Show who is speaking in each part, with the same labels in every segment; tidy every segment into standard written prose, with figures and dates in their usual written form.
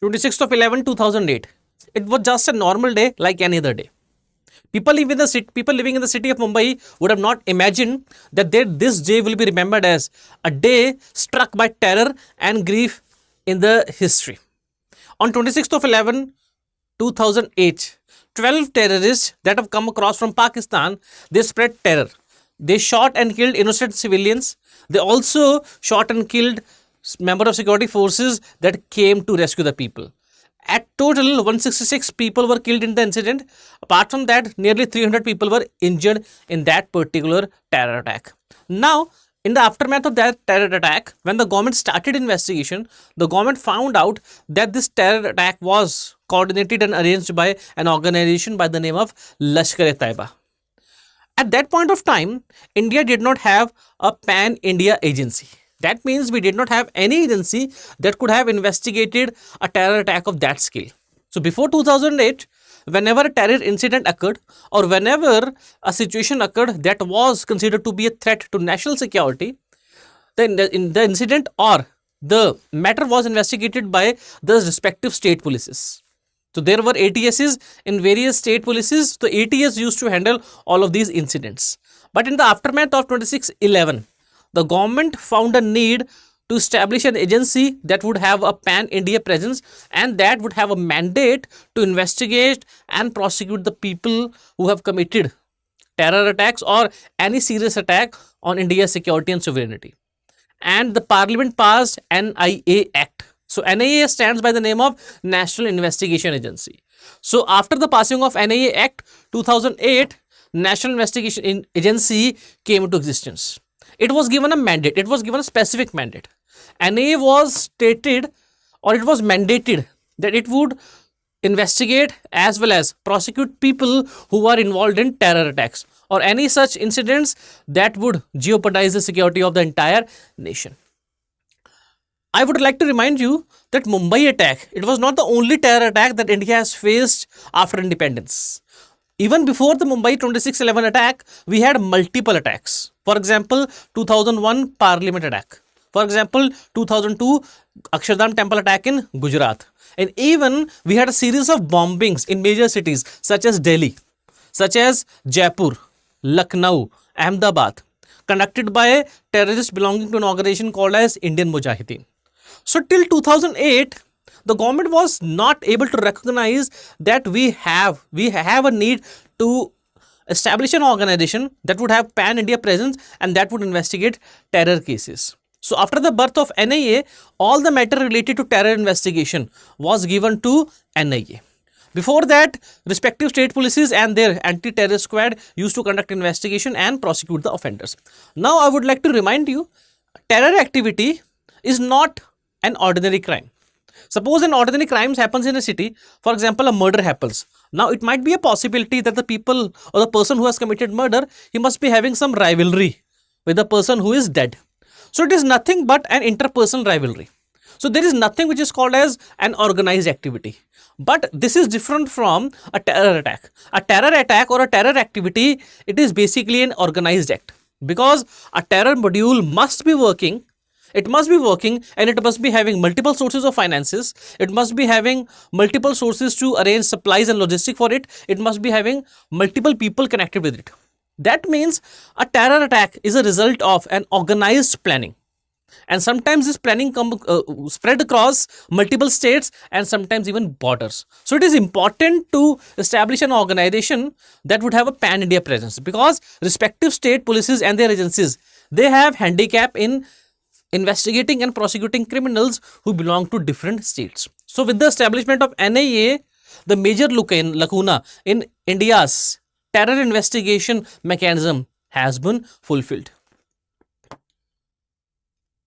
Speaker 1: 26th of 11, 2008. It was just a normal day like any other day. People living in the city of Mumbai would have not imagined that this day will be remembered as a day struck by terror and grief in the history. On 26th of 11, 2008, 12 terrorists that have come across from Pakistan, they spread terror. They shot and killed innocent civilians. They also shot and killed members of security forces that came to rescue the people. At total, 166 people were killed in the incident. Apart from that, nearly 300 people were injured in that particular terror attack. Now, in the aftermath of that terror attack, when the government started investigation, the government found out that this terror attack was coordinated and arranged by an organization by the name of Lashkar-e-Taiba. At that point of time, India did not have a pan-India agency. That means we did not have any agency that could have investigated a terror attack of that scale. So before 2008, whenever a terror incident occurred or whenever a situation occurred that was considered to be a threat to national security, then the incident or the matter was investigated by the respective state polices. So there were ATSs in various state polices. So ATS used to handle all of these incidents. But in the aftermath of 26/11, the government found a need to establish an agency that would have a pan-India presence and that would have a mandate to investigate and prosecute the people who have committed terror attacks or any serious attack on India's security and sovereignty. And the parliament passed NIA Act. So NIA stands by the name of National Investigation Agency. So after the passing of NIA Act 2008, National Investigation Agency came into existence. It was given a mandate. It was given a specific mandate. NIA was stated or it was mandated that it would investigate as well as prosecute people who are involved in terror attacks or any such incidents that would jeopardize the security of the entire nation. I would like to remind you that Mumbai attack, it was not the only terror attack that India has faced after independence. Even before the Mumbai 26/11 attack, we had multiple attacks. For example, 2001 Parliament attack. For example, 2002 Akshardham temple attack in Gujarat. And even we had a series of bombings in major cities such as Delhi, such as Jaipur, Lucknow, Ahmedabad, conducted by terrorists belonging to an organization called as Indian Mujahideen. So till 2008, the government was not able to recognize that we have a need to establish an organization that would have pan-India presence and that would investigate terror cases. So after the birth of NIA, all the matter related to terror investigation was given to NIA. Before that, respective state policies and their anti-terror squad used to conduct investigation and prosecute the offenders. Now I would like to remind you, terror activity is not an ordinary crime. Suppose an ordinary crime happens in a city, for example, a murder happens. Now, it might be a possibility that the people or the person who has committed murder, he must be having some rivalry with the person who is dead. So, it is nothing but an interpersonal rivalry. So, there is nothing which is called as an organized activity. But this is different from a terror attack. A terror attack or a terror activity, it is basically an organized act. Because a terror module must be working. It must be working and it must be having multiple sources of finances. It must be having multiple sources to arrange supplies and logistics for it. It must be having multiple people connected with it. That means a terror attack is a result of an organized planning. And sometimes this planning spread across multiple states and sometimes even borders. So it is important to establish an organization that would have a pan-India presence because respective state policies and their agencies, they have handicap in investigating and prosecuting criminals who belong to different states. So with the establishment of NIA, the major lacuna in India's terror investigation mechanism has been fulfilled.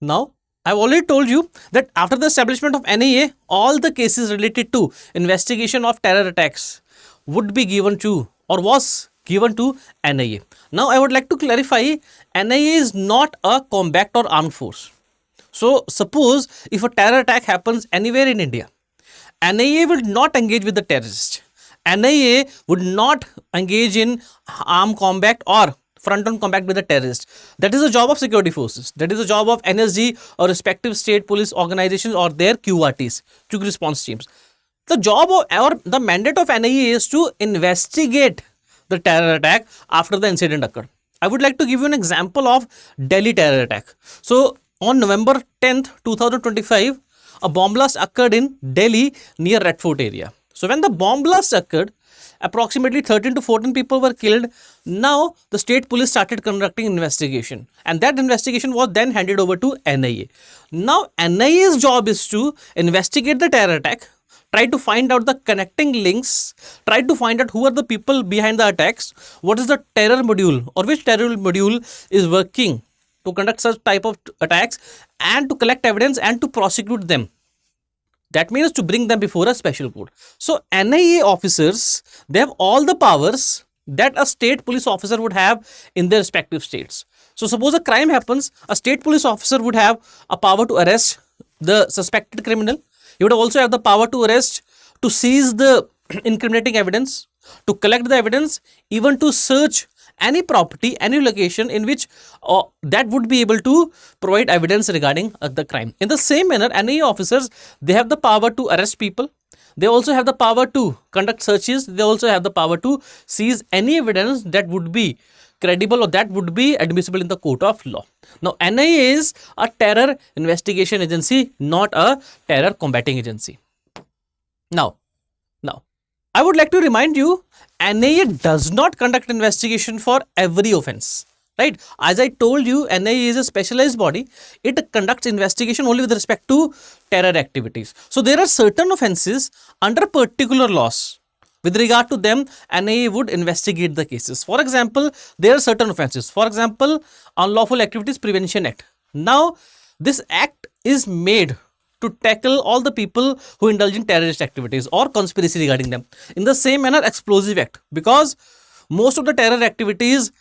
Speaker 1: Now, I've already told you that after the establishment of NIA, all the cases related to investigation of terror attacks would be given to or was given to NIA. Now, I would like to clarify, NIA is not a combat or armed force. So, suppose if a terror attack happens anywhere in India, NIA would not engage with the terrorist. NIA would not engage in armed combat or front on combat with the terrorists. That is the job of security forces. That is the job of NSG or respective state police organizations or their QRTs, quick response teams. The job of, or the mandate of NIA is to investigate the terror attack after the incident occurred. I would like to give you an example of Delhi terror attack. So on November 10th, 2025, a bomb blast occurred in Delhi near Red Fort area. So when the bomb blast occurred, approximately 13 to 14 people were killed. Now the state police started conducting investigation, and that investigation was then handed over to NIA. Now NIA's job is to investigate the terror attack, try to find out the connecting links, try to find out who are the people behind the attacks, what is the terror module or which terror module is working to conduct such type of attacks, and to collect evidence and to prosecute them. That means to bring them before a special court. So NIA officers, they have all the powers that a state police officer would have in their respective states. So suppose a crime happens, a state police officer would have a power to arrest the suspected criminal. He would also have the power to arrest, to seize the incriminating evidence, to collect the evidence, even to search any property, any location in which that would be able to provide evidence regarding the crime. In the same manner, NIA officers, they have the power to arrest people. They also have the power to conduct searches. They also have the power to seize any evidence that would be credible or that would be admissible in the court of law. Now, NIA is a terror investigation agency, not a terror combating agency. Now, I would like to remind you, NIA does not conduct investigation for every offense, right? As I told you, NIA is a specialized body. It conducts investigation only with respect to terror activities. So there are certain offenses under particular laws. With regard to them, NIA would investigate the cases. For example, there are certain offenses. For example, Unlawful Activities Prevention Act. Now, this act is made to tackle all the people who indulge in terrorist activities or conspiracy regarding them. In the same manner, Explosive Act, because most of the terror activities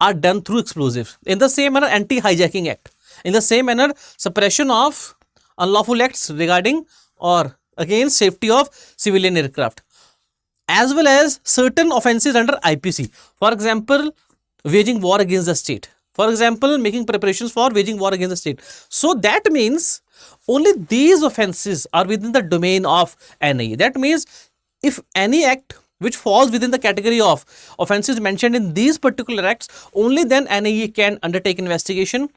Speaker 1: are done through explosives. In the same manner, Anti-Hijacking Act. In the same manner, suppression of unlawful acts regarding or against safety of civilian aircraft, as well as certain offences under IPC. For example, waging war against the state. For example, making preparations for waging war against the state. So that means only these offences are within the domain of NIA. That means if any act which falls within the category of offences mentioned in these particular acts, only then NIA can undertake investigation,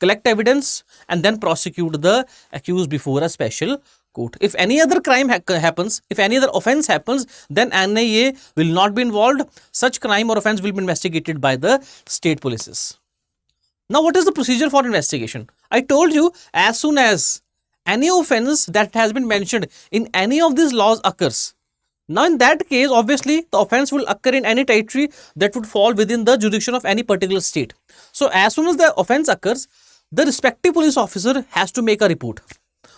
Speaker 1: collect evidence, and then prosecute the accused before a special court. If any other crime happens, if any other offence happens, then NIA will not be involved. Such crime or offence will be investigated by the state polices. Now, what is the procedure for investigation? I told you, as soon as any offence that has been mentioned in any of these laws occurs, now in that case, obviously, the offence will occur in any territory that would fall within the jurisdiction of any particular state. So, as soon as the offence occurs, the respective police officer has to make a report.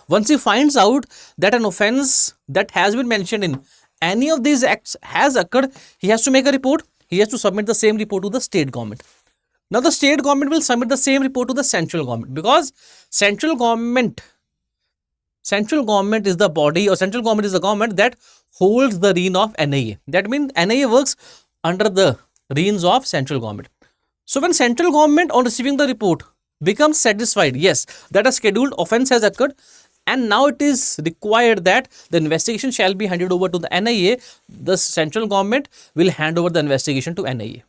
Speaker 1: Once he finds out that an offence that has been mentioned in any of these acts has occurred, he has to make a report. He has to submit the same report to the state government. Now, the state government will submit the same report to the central government, because central government is the body, or central government is the government that holds the reign of NIA. That means NIA works under the reins of central government. So when central government, on receiving the report, becomes satisfied, yes, that a scheduled offence has occurred, and now it is required that the investigation shall be handed over to the NIA, the central government will hand over the investigation to NIA.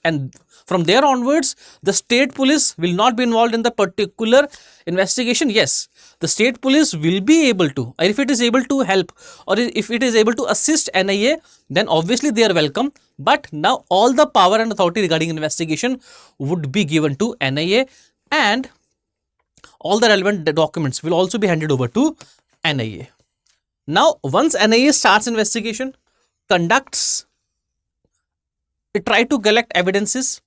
Speaker 1: And from there onwards, the state police will not be involved in the particular investigation. Yes, the state police will be able to, or if it is able to help, or if it is able to assist NIA, then obviously they are welcome. But now all the power and authority regarding investigation would be given to NIA, and all the relevant documents will also be handed over to NIA. Now, once NIA starts investigation, conducts, it tries to collect evidences,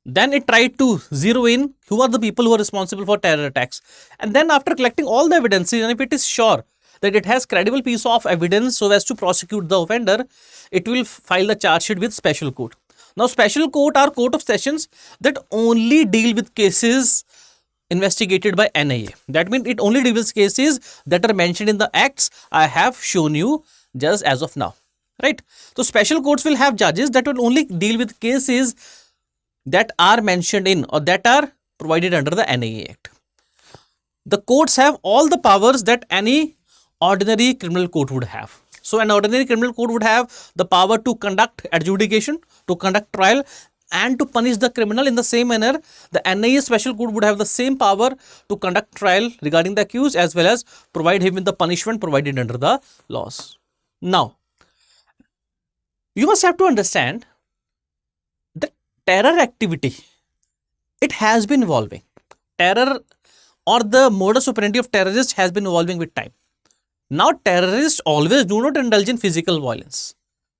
Speaker 1: then it tries to zero in who are the people who are responsible for terror attacks. And then after collecting all the evidences, and if it is sure that it has credible piece of evidence so as to prosecute the offender, it will file the charge sheet with special court. Now, special court are court of sessions that only deal with cases investigated by NIA. That means it only deals with cases that are mentioned in the acts I have shown you just as of now. Right? So, special courts will have judges that will only deal with cases that are mentioned in or that are provided under the NIA Act. The courts have all the powers that any ordinary criminal court would have. So an ordinary criminal court would have the power to conduct adjudication, to conduct trial, and to punish the criminal. In the same manner, the NIA special court would have the same power to conduct trial regarding the accused as well as provide him with the punishment provided under the laws. Now, you must have to understand that terror activity, it has been evolving. Terror or the modus operandi of terrorists has been evolving with time. Now, terrorists always do not indulge in physical violence.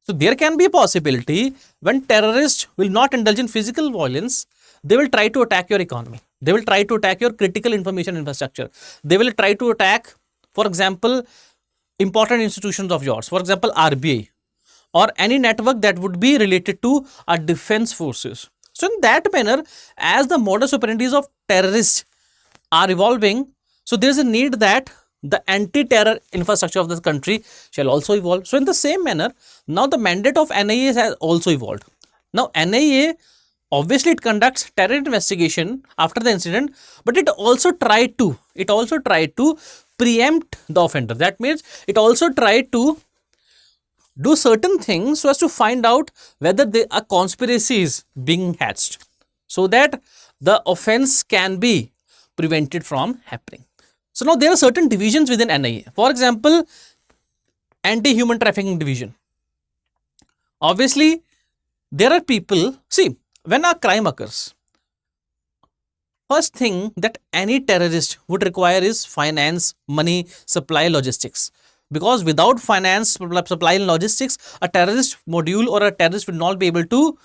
Speaker 1: So, there can be a possibility when terrorists will not indulge in physical violence, they will try to attack your economy. They will try to attack your critical information infrastructure. They will try to attack, for example, important institutions of yours, for example, RBI or any network that would be related to our defense forces. So, in that manner, as the modus operandi of terrorists are evolving, so there is a need that the anti-terror infrastructure of the country shall also evolve. So in the same manner, now the mandate of NIA has also evolved. Now NIA, obviously it conducts terror investigation after the incident, but it also tried to preempt the offender. That means it also tried to do certain things so as to find out whether a conspiracy is being hatched, so that the offense can be prevented from happening. So now there are certain divisions within NIA. For example, anti-human trafficking division. Obviously, there are people, see, when a crime occurs, first thing that any terrorist would require is finance, money, supply, logistics. Because without finance, supply and logistics, a terrorist module or a terrorist will not be able to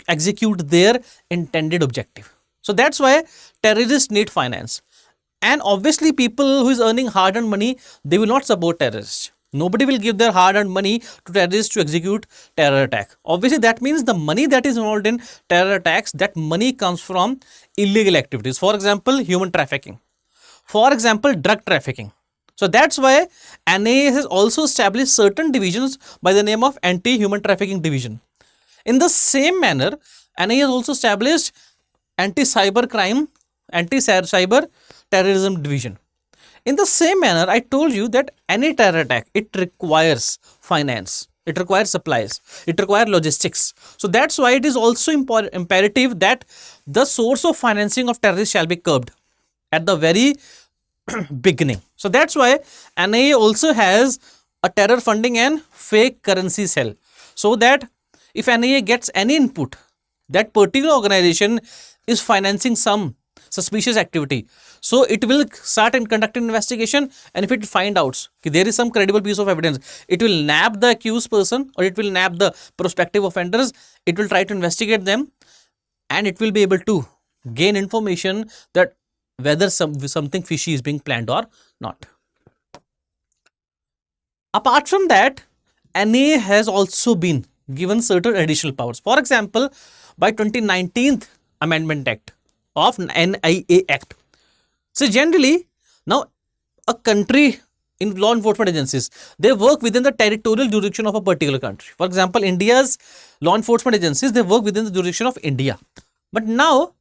Speaker 1: execute their intended objective. So that's why terrorists need finance. And obviously people who is earning hard-earned money, they will not support terrorists. Nobody will give their hard-earned money to terrorists to execute terror attack. Obviously that means the money that is involved in terror attacks, that money comes from illegal activities. For example, human trafficking. For example, drug trafficking. So that's why NIA has also established certain divisions by the name of anti-human trafficking division. In the same manner, NIA has also established anti-cyber crime, anti-cyber terrorism division. In the same manner, I told you that any terror attack, it requires finance, it requires supplies, it requires logistics. So that's why it is also imperative that the source of financing of terrorists shall be curbed at the very beginning. So that's why NIA also has a terror funding and fake currency cell, so that if NIA gets any input that particular organization is financing some suspicious activity, so it will start and conduct an investigation, and if it finds out there is some credible piece of evidence, it will nab the accused person or it will nab the prospective offenders, it will try to investigate them, and it will be able to gain information that whether something fishy is being planned or not. Apart from that, NIA has also been given certain additional powers. For example, by 2019 Amendment Act of NIA Act. So generally, now a country in law enforcement agencies, they work within the territorial jurisdiction of a particular country. For example, India's law enforcement agencies, they work within the jurisdiction of India. But now,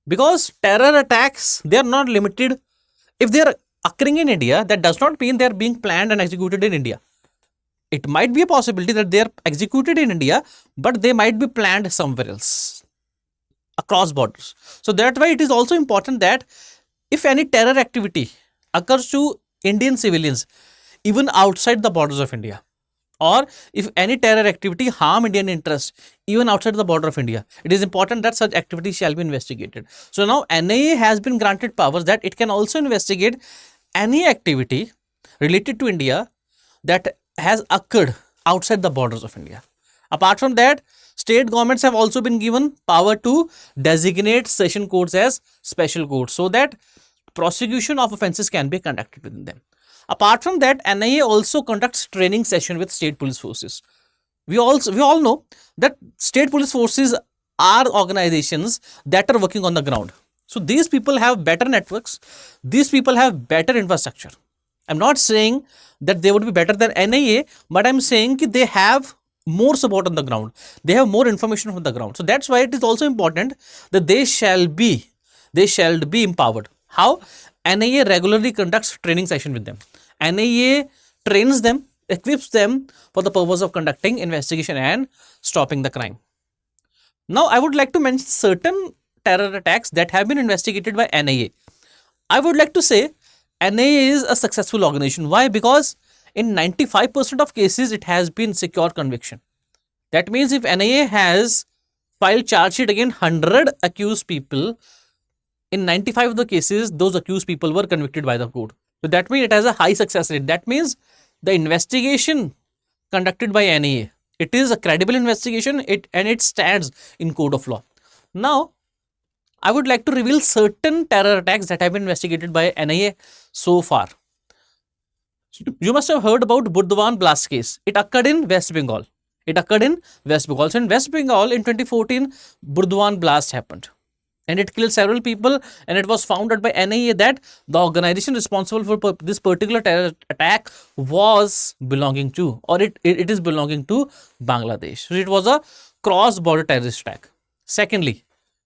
Speaker 1: because terror attacks, they are not limited. If they are occurring in India, that does not mean they are being planned and executed in India. It might be a possibility that they are executed in India, but they might be planned somewhere else, across borders. So that's why it is also important that if any terror activity occurs to Indian civilians, even outside the borders of India, or if any terror activity harm Indian interests, even outside the border of India, it is important that such activity shall be investigated. So now NIA has been granted powers that it can also investigate any activity related to India that has occurred outside the borders of India. Apart from that, state governments have also been given power to designate session courts as special courts, so that prosecution of offences can be conducted within them. Apart from that, NIA also conducts training session with state police forces. We all know that state police forces are organizations that are working on the ground. So these people have better networks, these people have better infrastructure. I'm not saying that they would be better than NIA, but I'm saying that they have more support on the ground. They have more information from the ground. So that's why it is also important that they shall be empowered. How? NIA regularly conducts training session with them. NIA trains them, equips them for the purpose of conducting investigation and stopping the crime. Now, I would like to mention certain terror attacks that have been investigated by NIA. I would like to say NIA is a successful organization. Why? Because in 95% of cases, it has been secure conviction. That means if NIA has filed charge sheet against 100 accused people, in 95 of the cases, those accused people were convicted by the court. So that means it has a high success rate. That means the investigation conducted by NIA, it is a credible investigation, and it stands in code of law. Now, I would like to reveal certain terror attacks that have been investigated by NIA so far. You must have heard about Burdwan blast case. It occurred in West Bengal. So in West Bengal in 2014, Burdwan blast happened. And it killed several people, and it was found out by NIA that the organization responsible for this particular terror attack was belonging to, or it is belonging to Bangladesh. So it was a cross-border terrorist attack. Secondly,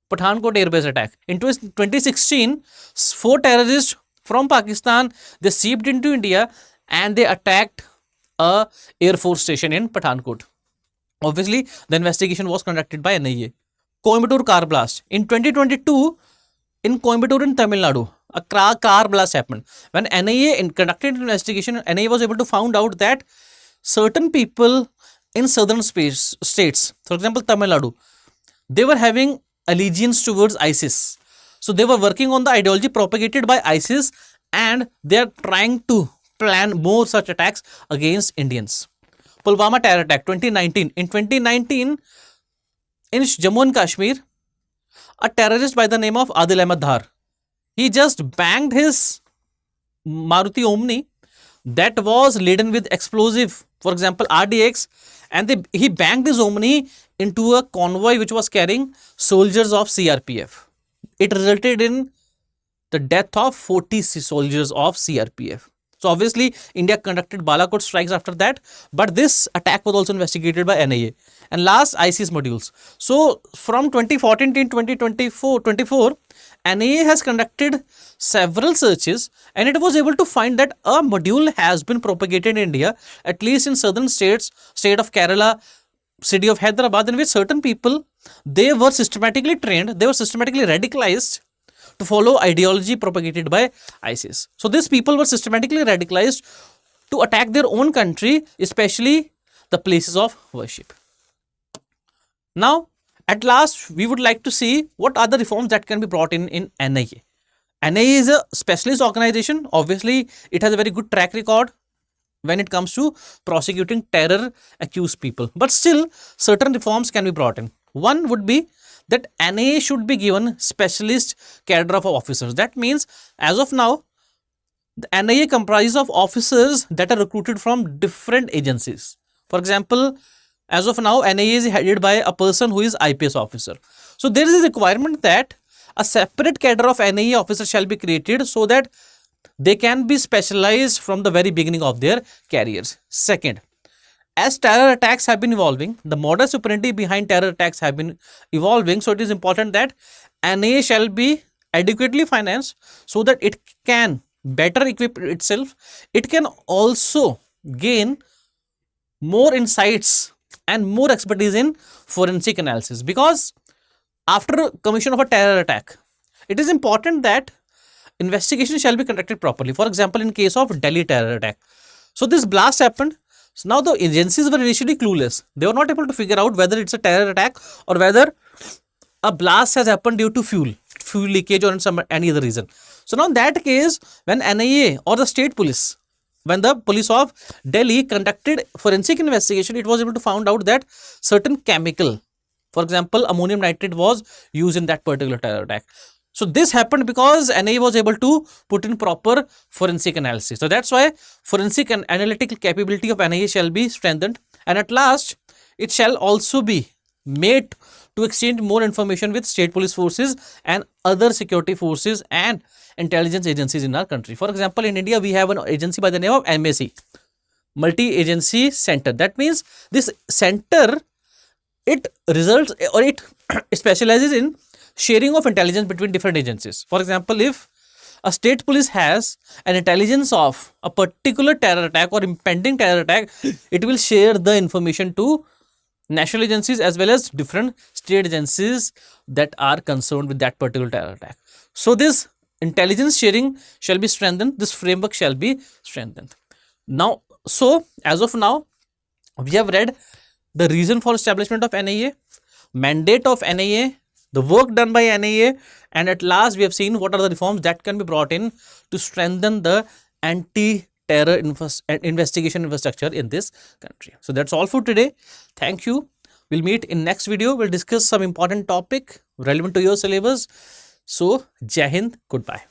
Speaker 1: Pathankot airbase attack. In 2016, 4 terrorists from Pakistan, they seeped into India and they attacked a Air Force station in Pathankot. Obviously, the investigation was conducted by NIA. Coimbatore car blast. In 2022, in Coimbatore in Tamil Nadu, a car blast happened. When NIA conducted investigation, NIA was able to find out that certain people in southern states, for example, Tamil Nadu, they were having allegiance towards ISIS. So they were working on the ideology propagated by ISIS, and they are trying to plan more such attacks against Indians. Pulwama terror attack 2019. In 2019, in Jammu and Kashmir, a terrorist by the name of Adil Ahmed Dhar, he just banged his Maruti Omni that was laden with explosive, for example RDX, and he banged his Omni into a convoy which was carrying soldiers of CRPF. It resulted in the death of 40 soldiers of CRPF. So obviously, India conducted Balakot strikes after that, but this attack was also investigated by NIA. And last, ISIS modules. So from 2014 to 2024, NIA has conducted several searches, and it was able to find that a module has been propagated in India, at least in southern states, state of Kerala, city of Hyderabad, in which certain people, they were systematically trained, they were systematically radicalized to follow ideology propagated by ISIS. So these people were systematically radicalized to attack their own country, especially the places of worship. Now, at last, we would like to see what are the reforms that can be brought in NIA. NIA is a specialist organization. Obviously, it has a very good track record when it comes to prosecuting terror accused people. But still, certain reforms can be brought in. One would be that NIA should be given specialist cadre of officers. That means, as of now, the NIA comprises of officers that are recruited from different agencies. For example, as of now, NIA is headed by a person who is IPS officer. So there is a requirement that a separate cadre of NIA officers shall be created so that they can be specialized from the very beginning of their careers. Second, as terror attacks have been evolving, the modus operandi behind terror attacks have been evolving. So it is important that NIA shall be adequately financed so that it can better equip itself. It can also gain more insights and more expertise in forensic analysis, because after commission of a terror attack, it is important that investigation shall be conducted properly. For example, in case of Delhi terror attack, so this blast happened. So now the agencies were initially clueless. They were not able to figure out whether it's a terror attack or whether a blast has happened due to fuel leakage or any other reason. So now in that case, when NIA or the state police, when the police of Delhi conducted forensic investigation, it was able to find out that certain chemical, for example, ammonium nitrate, was used in that particular terror attack. So this happened because NIA was able to put in proper forensic analysis. So that's why forensic and analytical capability of NIA shall be strengthened. And at last, it shall also be made to exchange more information with state police forces and other security forces and intelligence agencies in our country. For example, in India, we have an agency by the name of MAC, multi-agency center. That means this center, it results or it specializes in sharing of intelligence between different agencies. For example, if a state police has an intelligence of a particular terror attack or impending terror attack, it will share the information to national agencies as well as different state agencies that are concerned with that particular terror attack. So this intelligence sharing shall be strengthened, this framework shall be strengthened. Now, so as of now, we have read the reason for establishment of NIA, mandate of NIA, the work done by NIA, and at last we have seen what are the reforms that can be brought in to strengthen the anti-terror investigation infrastructure in this country. So that's all for today. Thank you. We'll meet in next video. We'll discuss some important topic relevant to your syllabus. So, Jai Hind, goodbye.